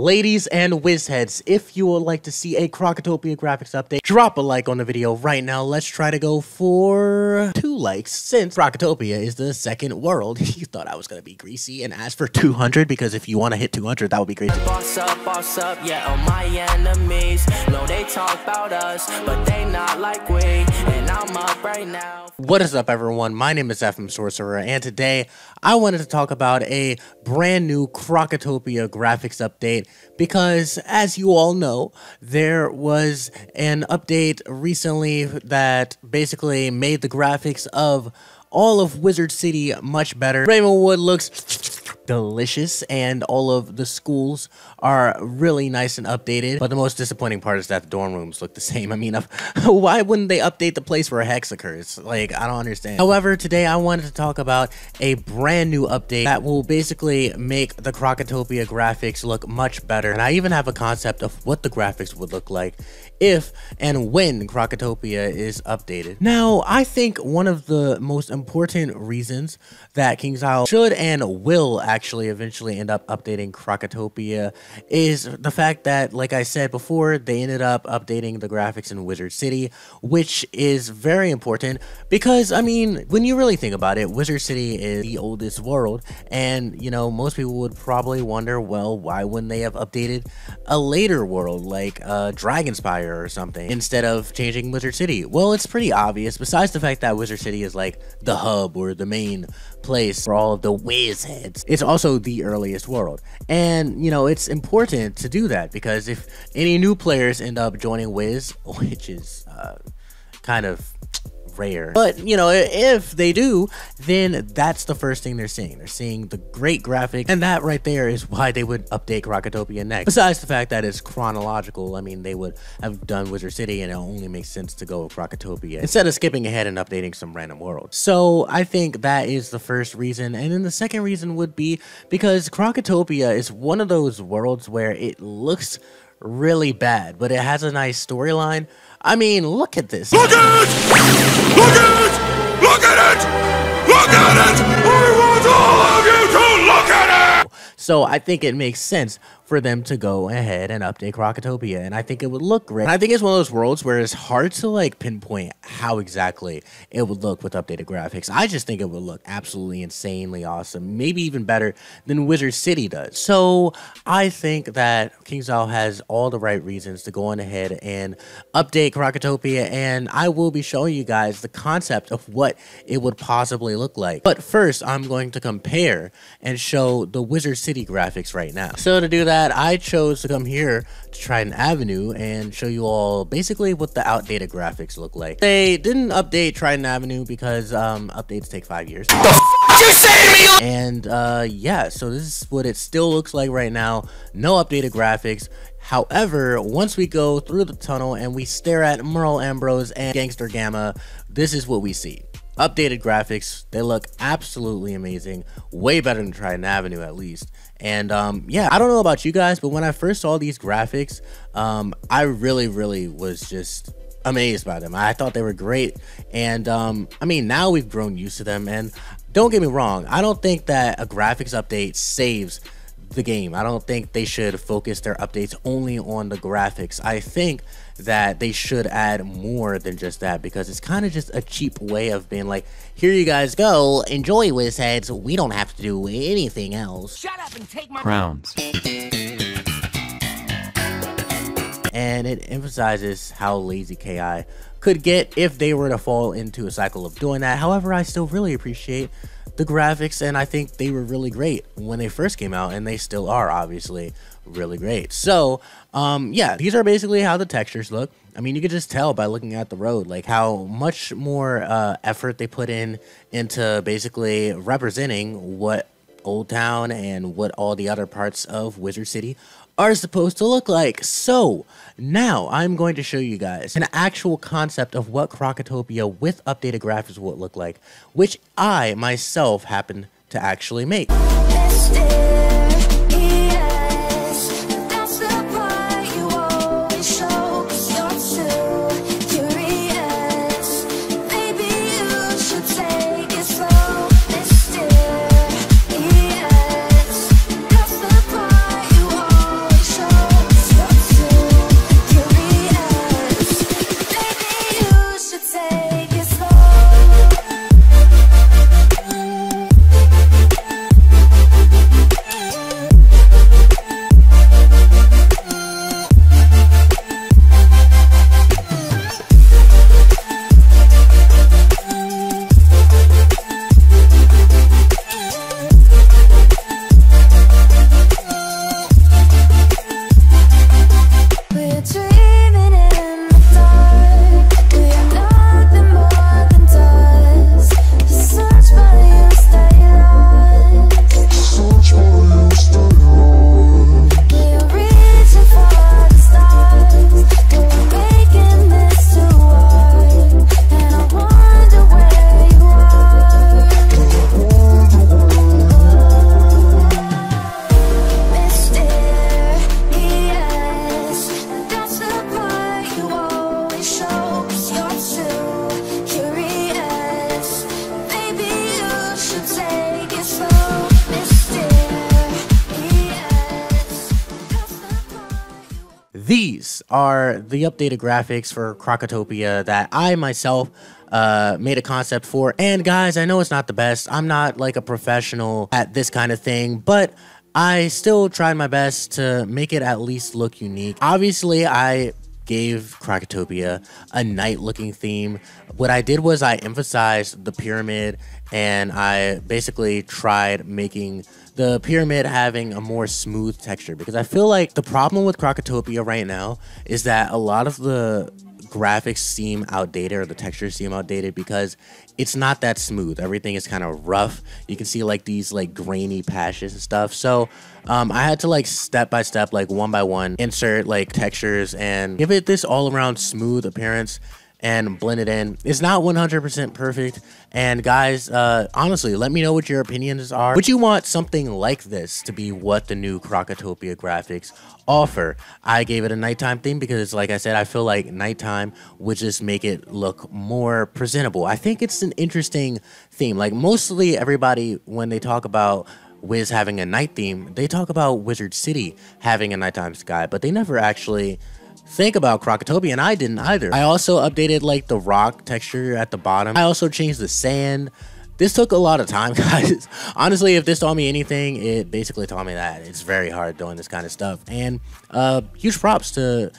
Ladies and whizheads, if you would like to see a Krakatoa graphics update, drop a like on the video right now. Let's try to go for 2 likes since Krakatoa is the second world. You thought I was going to be greasy and ask for 200 because if you want to hit 200, that would be great. Boss up, yeah, on my enemies. No, they talk about us, but they not like we, and I'm up right now. What is up, everyone? My name is FMSorcerer, and today I wanted to talk about a brand new Krakatoa graphics update because, as you all know, there was an update recently that basically made the graphics of all of Wizard City much better. Ravenwood looks delicious and all of the schools are really nice and updated, but the most disappointing part is that the dorm rooms look the same. I mean, why wouldn't they update the place where a hex occurs? Like, I don't understand. However, today I wanted to talk about a brand new update that will basically make the Krakatoa graphics look much better, and I even have a concept of what the graphics would look like if and when Krakatoa is updated. Now, I think one of the most important reasons that KingsIsle should and will actually eventually end up updating Krakatoa is the fact that, like I said before, they ended up updating the graphics in Wizard City, which is very important because, I mean, when you really think about it, Wizard City is the oldest world, and, you know, most people would probably wonder, well, why wouldn't they have updated a later world like Dragonspire or something instead of changing Wizard City? Well, it's pretty obvious, besides the fact that Wizard City is like the hub or the main place for all of the whiz heads. It's also the earliest world, and you know, it's important to do that because if any new players end up joining Wiz, which is kind of rare, but you know, if they do, then that's the first thing they're seeing. They're seeing the great graphic, and that right there is why they would update Krakatoa next. Besides the fact that it's chronological, I mean, they would have done Wizard City and it only makes sense to go with Krakatoa instead of skipping ahead and updating some random world. So I think that is the first reason, and then the second reason would be because Krakatoa is one of those worlds where it looks really bad, but it has a nice storyline. I mean, look at this. Look at it! Look at it! Look at it! Look at it! I want all of you to look at it! So I think it makes sense for them to go ahead and update Krakatoa, and I think it would look great. And I think it's one of those worlds where it's hard to like pinpoint how exactly it would look with updated graphics. I just think it would look absolutely insanely awesome, maybe even better than Wizard City does. So I think that KingsIsle has all the right reasons to go on ahead and update Krakatoa, and I will be showing you guys the concept of what it would possibly look like. But first, I'm going to compare and show the Wizard City graphics right now. So to do that, I chose to come here to Trident Avenue and show you all basically what the outdated graphics look like. They didn't update Trident Avenue because updates take 5 years. The f you say to me? And yeah, so this is what it still looks like right now. No updated graphics. However, once we go through the tunnel and we stare at Merle Ambrose and Gangster Gamma, this is what we see. Updated graphics. They look absolutely amazing, way better than Trident Avenue at least. And yeah, I don't know about you guys, but when I first saw these graphics, I really was just amazed by them. I thought they were great, and I mean, now we've grown used to them, and don't get me wrong, I don't think that a graphics update saves the game. I don't think they should focus their updates only on the graphics. I think that they should add more than just that, because it's kind of just a cheap way of being like, here you guys go, enjoy WizHeads, we don't have to do anything else. Shut up and take my crowns. And it emphasizes how lazy KI could get if they were to fall into a cycle of doing that. However, I still really appreciate the graphics, and I think they were really great when they first came out, and they still are obviously really great. So yeah, these are basically how the textures look. I mean, you could just tell by looking at the road, like how much more effort they put into basically representing what Old Town and what all the other parts of Wizard City are supposed to look like. So now I'm going to show you guys an actual concept of what Krakatoa with updated graphics will look like, which I myself happen to actually make. these are the updated graphics for Krokotopia that I myself made a concept for. And guys, I know it's not the best. I'm not like a professional at this kind of thing, but I still tried my best to make it at least look unique. Obviously, I gave Krokotopia a night looking theme. What I did was I emphasized the pyramid, and I basically tried making the pyramid having a more smooth texture, because I feel like the problem with Krokotopia right now is that a lot of the graphics seem outdated, or the textures seem outdated, because it's not that smooth. Everything is kind of rough. You can see like these like grainy patches and stuff. So I had to like step by step, like one by one, insert like textures and give it this all around smooth appearance and blend it in. It's not 100% perfect. And guys, honestly, let me know what your opinions are. Would you want something like this to be what the new Krokotopia graphics offer? I gave it a nighttime theme because, like I said, I feel like nighttime would just make it look more presentable. I think it's an interesting theme. Like, mostly everybody, when they talk about Wiz having a night theme, they talk about Wizard City having a nighttime sky, but they never actually think about Krokotopia, and I didn't either. I also updated like the rock texture at the bottom. I also changed the sand. This took a lot of time, guys. Honestly, if this taught me anything, it basically taught me that it's very hard doing this kind of stuff. And huge props to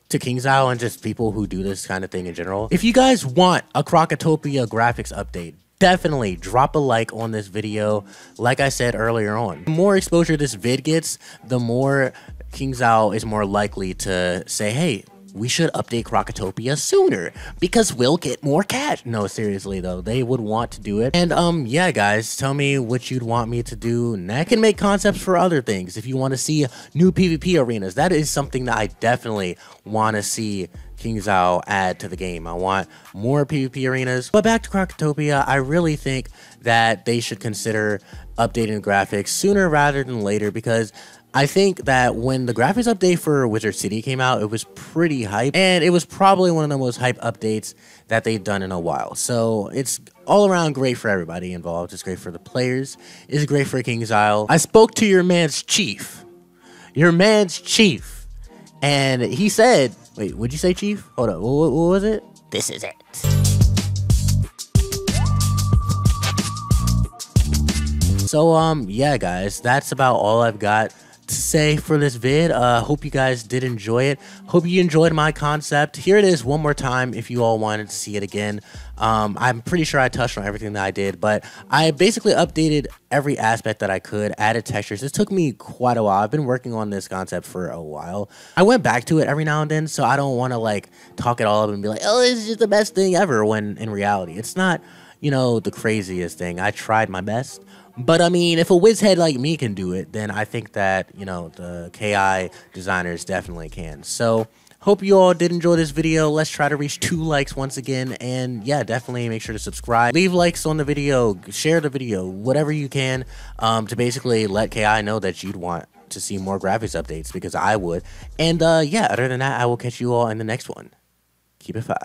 KingsIsle and just people who do this kind of thing in general. If you guys want a Krokotopia graphics update, definitely drop a like on this video. Like I said earlier on, the more exposure this vid gets, the more KingsIsle is more likely to say, hey, we should update Krokotopia sooner because we'll get more cash. No, seriously though, they would want to do it. And yeah, guys, tell me what you'd want me to do next. I can make concepts for other things. If you want to see new PvP arenas, that is something that I definitely want to see KingsIsle add to the game. I want more PvP arenas. But back to Krokotopia, I really think that they should consider updating the graphics sooner rather than later, because I think that when the graphics update for Wizard City came out, it was pretty hype, and it was probably one of the most hype updates that they've done in a while. So it's all around great for everybody involved. It's great for the players. It's great for KingsIsle. I spoke to your man's chief, and he said, wait, would you say chief? Hold up, what was it? This is it. So yeah, guys, that's about all I've got to say for this vid. Hope you guys did enjoy it. Hope you enjoyed my concept. Here it is one more time if you all wanted to see it again. I'm pretty sure I touched on everything that I did, but I basically updated every aspect that I could, added textures. This took me quite a while. I've been working on this concept for a while. I went back to it every now and then, so I don't want to like talk it all up and be like, oh, this is just the best thing ever, when in reality it's not, you know, the craziest thing. I tried my best. But I mean, if a whiz head like me can do it, then I think that, you know, the KI designers definitely can. So hope you all did enjoy this video. Let's try to reach 2 likes once again. And yeah, definitely make sure to subscribe. Leave likes on the video, share the video, whatever you can, to basically let KI know that you'd want to see more graphics updates, because I would. And yeah, other than that, I will catch you all in the next one. Keep it 5.